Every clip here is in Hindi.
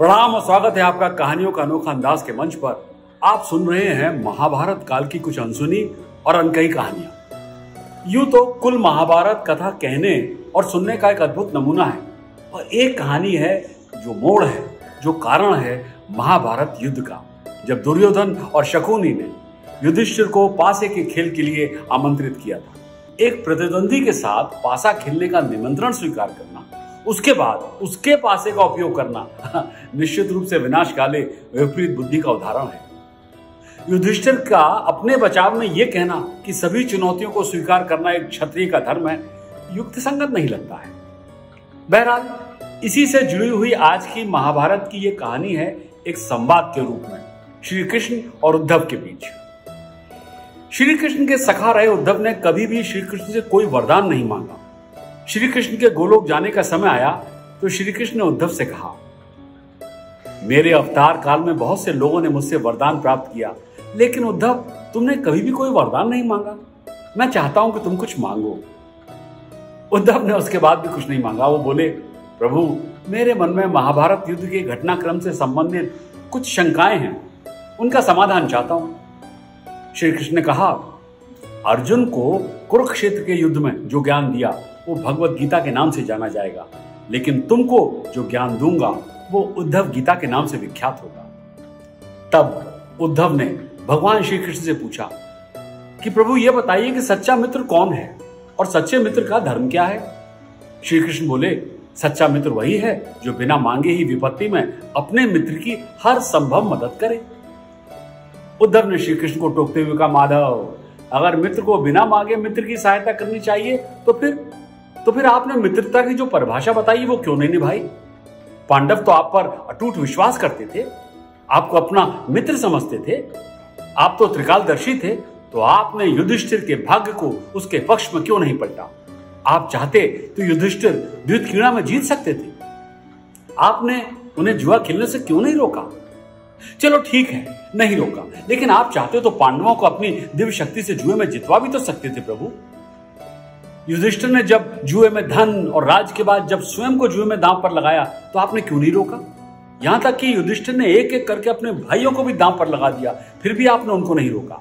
प्रणाम और स्वागत है आपका कहानियों का अनोखा अंदाज के मंच पर। आप सुन रहे हैं महाभारत काल की कुछ अनसुनी और अनकही कहानियां। यूं तो कुल महाभारत कथा कहने और सुनने का एक अद्भुत नमूना है, और एक कहानी है जो मोड़ है, जो कारण है महाभारत युद्ध का। जब दुर्योधन और शकुनी ने युधिष्ठिर को पासे के खेल के लिए आमंत्रित किया था, एक प्रतिद्वंदी के साथ पासा खेलने का निमंत्रण स्वीकार करना, उसके बाद उसके पासे का उपयोग करना निश्चित रूप से विनाशकाले विपरीत बुद्धि का उदाहरण है। युधिष्ठिर का अपने बचाव में यह कहना कि सभी चुनौतियों को स्वीकार करना एक क्षत्रिय का धर्म है, युक्तिसंगत नहीं लगता है। बहरहाल, इसी से जुड़ी हुई आज की महाभारत की यह कहानी है एक संवाद के रूप में श्री कृष्ण और उद्धव के बीच। श्री कृष्ण के सखा रहे उद्धव ने कभी भी श्री कृष्ण से कोई वरदान नहीं मांगा। श्री कृष्ण के गोलोक जाने का समय आया तो श्री कृष्ण ने उद्धव से कहा, मेरे अवतार काल में बहुत से लोगों ने मुझसे वरदान प्राप्त किया, लेकिन उद्धव तुमने कभी भी कोई वरदान नहीं मांगा। मैं चाहता हूं कि तुम कुछ मांगो। उद्धव ने उसके बाद भी कुछ नहीं मांगा। वो बोले, प्रभु, मेरे मन में महाभारत युद्ध के घटनाक्रम से संबंधित कुछ शंकाएं हैं, उनका समाधान चाहता हूं। श्री कृष्ण ने कहा, अर्जुन को कुरुक्षेत्र के युद्ध में जो ज्ञान दिया वो भगवत गीता के नाम से जाना जाएगा, लेकिन तुमको जो ज्ञान दूंगा वो उद्धव गीता के नाम से विख्यात होगा। तब उद्धव ने भगवान श्री कृष्ण से पूछा कि प्रभु ये बताइए कि सच्चा मित्र कौन है और सच्चे मित्र का धर्म क्या है। श्री कृष्ण बोले, सच्चा मित्र वही है जो बिना मांगे ही विपत्ति में अपने मित्र की हर संभव मदद करे। उद्धव ने श्री कृष्ण को टोकते हुए कहा, माधव, अगर मित्र को बिना मांगे मित्र की सहायता करनी चाहिए तो फिर आपने मित्रता की जो परिभाषा बताई वो क्यों नहीं निभाई? पांडव तो आप पर अटूट विश्वास करते थे, आपको अपना मित्र समझते थे, आप तो त्रिकालदर्शी थे, तो आपने युधिष्ठिर के भाग्य को उसके पक्ष में क्यों नहीं पलटा? आप चाहते तो युधिष्ठिर द्वितक्रीड़ा में जीत सकते थे, आपने उन्हें जुआ खेलने से क्यों नहीं रोका? चलो ठीक है, नहीं रोका, लेकिन आप चाहते तो पांडवों को अपनी दिव्य शक्ति से जुए में जितवा भी तो सकते थे प्रभु। युधिष्ठिर ने जब जुए में धन और राज के बाद जब स्वयं को जुए में दांव पर लगाया तो आपने क्यों नहीं रोका? यहां तक कि युधिष्ठिर ने एक एक करके अपने भाइयों को भी दांव पर लगा दिया, फिर भी आपने उनको नहीं रोका।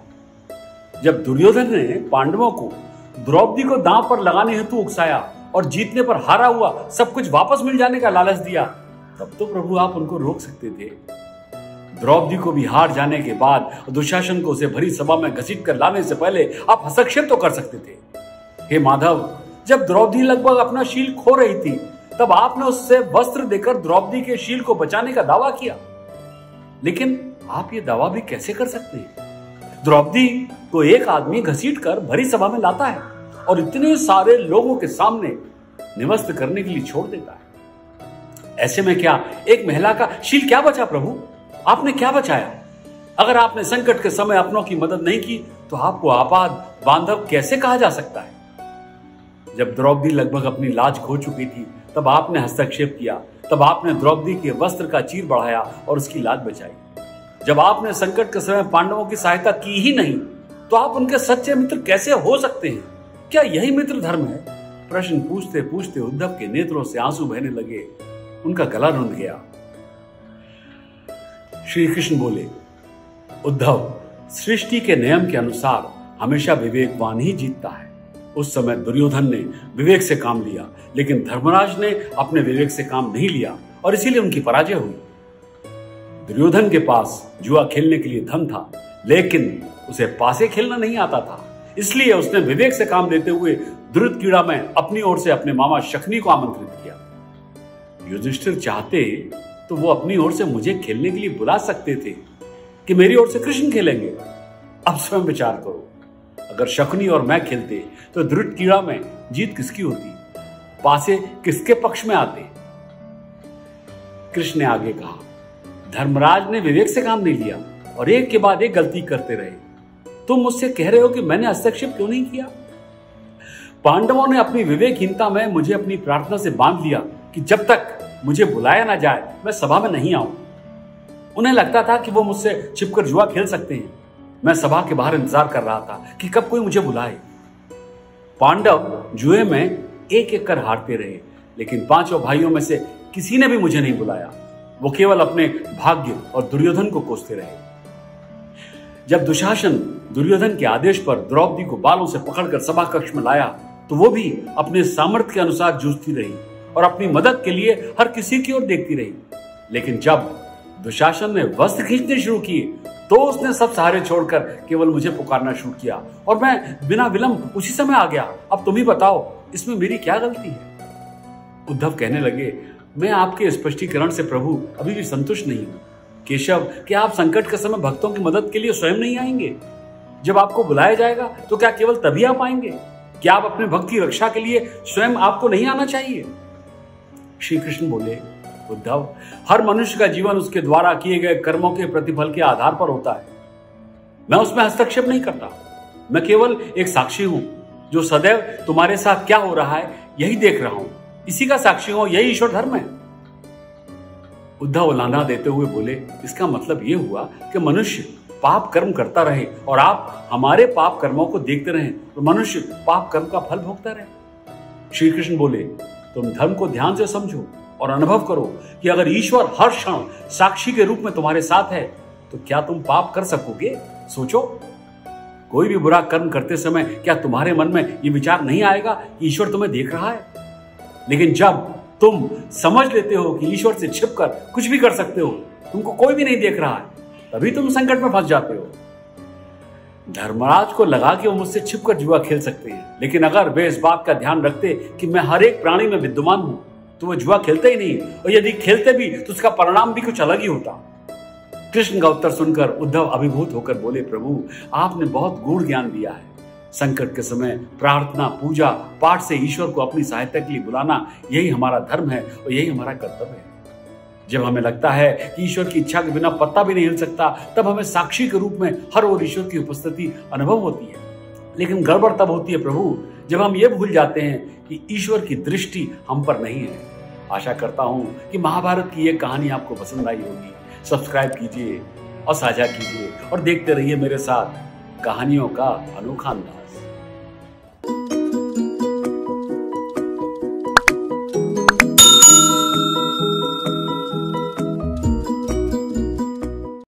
जब दुर्योधन ने पांडवों को द्रौपदी को दांव पर लगाने हेतु उकसाया और जीतने पर हारा हुआ सब कुछ वापस मिल जाने का लालच दिया, तब तो प्रभु आप उनको रोक सकते थे। द्रौपदी को भी हार जाने के बाद दुशासन को उसे भरी सभा में घसीट कर लाने से पहले आप हस्तक्षेप तो कर सकते थे। हे माधव, जब द्रौपदी लगभग अपना शील खो रही थी तब आपने उससे वस्त्र देकर द्रौपदी के शील को बचाने का दावा किया, लेकिन आप ये दावा भी कैसे कर सकते हैं? द्रौपदी को एक आदमी घसीट कर भरी सभा में लाता है और इतने सारे लोगों के सामने निवस्त करने के लिए छोड़ देता है। ऐसे में क्या एक महिला का शील क्या बचा प्रभु? आपने क्या बचाया? अगर आपने संकट के समय अपनों की मदद नहीं की तो आपको आपात बांधव कैसे कहा जा सकता है? जब द्रौपदी लगभग अपनी लाज खो चुकी थी तब आपने हस्तक्षेप किया, तब आपने द्रौपदी के वस्त्र का चीर बढ़ाया और उसकी लाज बचाई। जब आपने संकट के समय पांडवों की सहायता की ही नहीं तो आप उनके सच्चे मित्र कैसे हो सकते हैं? क्या यही मित्र धर्म है? प्रश्न पूछते पूछते उद्धव के नेत्रों से आंसू बहने लगे, उनका गला रुंध गया। श्री कृष्ण बोले, उद्धव, सृष्टि के नियम के अनुसार हमेशा विवेकवान ही जीतता है। उस समय दुर्योधन ने विवेक से काम लिया, लेकिन धर्मराज ने अपने विवेक से काम नहीं लिया और इसीलिए उनकी पराजय हुई। दुर्योधन के पास जुआ खेलने के लिए धन था, लेकिन उसे पासे खेलना नहीं आता था, इसलिए उसने विवेक से काम लेते हुए द्रुतक्रीड़ा में अपनी ओर से अपने मामा शकुनी को आमंत्रित किया। युधिष्ठिर चाहते तो वो अपनी ओर से मुझे खेलने के लिए बुला सकते थे कि मेरी ओर से कृष्ण खेलेंगे। अब स्वयं विचार करो, अगर शकुनी और मैं खेलते तो द्रुतक्रीड़ा में जीत किसकी होती? पासे किसके पक्ष में आते? कृष्ण ने आगे कहा, धर्मराज ने विवेक से काम नहीं लिया और एक के बाद एक गलती करते रहे। तुम मुझसे कह रहे हो कि मैंने हस्तक्षेप क्यों नहीं किया? पांडवों ने अपनी विवेकहीनता में मुझे अपनी प्रार्थना से बांध लिया कि जब तक मुझे बुलाया ना जाए मैं सभा में नहीं आऊं। उन्हें लगता था कि वो मुझसे छिपकर जुआ खेल सकते हैं। मैं सभा के बाहर इंतजार कर रहा था कि कब कोई मुझे बुलाए। पांडव जुए में एक एक कर हारते रहे, लेकिन पांचों भाइयों में से किसी ने भी मुझे नहीं बुलाया। वो केवल अपने भाग्य और दुर्योधन को कोसते रहे। जब दुशासन दुर्योधन के आदेश पर द्रौपदी को बालों से पकड़कर सभा कक्ष में लाया तो वो भी अपने सामर्थ्य के अनुसार जूझती रही और अपनी मदद के लिए हर किसी की ओर देखती रही। लेकिन जब दुशासन ने वस्त्र खींचने शुरू किए तो उसने सब सहारे छोड़कर केवल मुझे पुकारना शुरू किया और मैं बिना विलंब उसी समय आ गया। अब तुम ही बताओ, इसमें मेरी क्या गलती है? उद्धव कहने लगे, मैं आपके स्पष्टीकरण से प्रभु अभी भी संतुष्ट नहीं हूं। केशव, क्या आप संकट के समय भक्तों की मदद के लिए स्वयं नहीं आएंगे? जब आपको बुलाया जाएगा तो क्या केवल तभी आप आएंगे? क्या आप अपने भक्त की रक्षा के लिए स्वयं आपको नहीं आना चाहिए? श्री कृष्ण बोले, उद्धव, हर मनुष्य का जीवन उसके द्वारा किए गए कर्मों के प्रतिफल के आधार पर होता है। मैं उसमें हस्तक्षेप नहीं करता। मैं केवल एक साक्षी हूं जो सदैव तुम्हारे साथ क्या हो रहा है यही देख रहा हूं। इसी का साक्षी हूं, यही ईश्वर धर्म है। उद्धव लाना देते हुए बोले, इसका मतलब यह हुआ कि मनुष्य पाप कर्म करता रहे और आप हमारे पाप कर्मों को देखते रहें तो मनुष्य पाप कर्म का फल भोगता रहे। श्री कृष्ण बोले, तुम धर्म को ध्यान से समझो और अनुभव करो कि अगर ईश्वर हर क्षण साक्षी के रूप में तुम्हारे साथ है तो क्या तुम पाप कर सकोगे? सोचो, कोई भी बुरा कर्म करते समय क्या तुम्हारे मन में यह विचार नहीं आएगा कि ईश्वर तुम्हें देख रहा है? लेकिन जब तुम समझ लेते हो कि ईश्वर से छिपकर कुछ भी कर सकते हो, तुमको कोई भी नहीं देख रहा है, तभी तुम संकट में फंस जाते हो। धर्मराज को लगा कि वो मुझसे छिपकर जुआ खेल सकते हैं, लेकिन अगर वे इस बात का ध्यान रखते कि मैं हर एक प्राणी में विद्यमान हूं तो वो जुआ खेलते ही नहीं, और यदि खेलते भी तो उसका परिणाम भी कुछ अलग ही होता। कृष्ण का उत्तर सुनकर उद्धव अभिभूत होकर बोले, प्रभु, आपने बहुत गूढ़ ज्ञान दिया है। संकट के समय प्रार्थना, पूजा, पाठ से ईश्वर को अपनी सहायता के लिए बुलाना, यही हमारा धर्म है और यही हमारा कर्तव्य है। जब हमें लगता है कि ईश्वर की इच्छा के बिना पत्ता भी नहीं हिल सकता, तब हमें साक्षी के रूप में हर ओर ईश्वर की उपस्थिति अनुभव होती है। लेकिन गड़बड़ तब होती है प्रभु, जब हम ये भूल जाते हैं कि ईश्वर की दृष्टि हम पर नहीं है। आशा करता हूं कि महाभारत की यह कहानी आपको पसंद आई होगी। सब्सक्राइब कीजिए और साझा कीजिए और देखते रहिए मेरे साथ कहानियों का अनोखा अंदाज।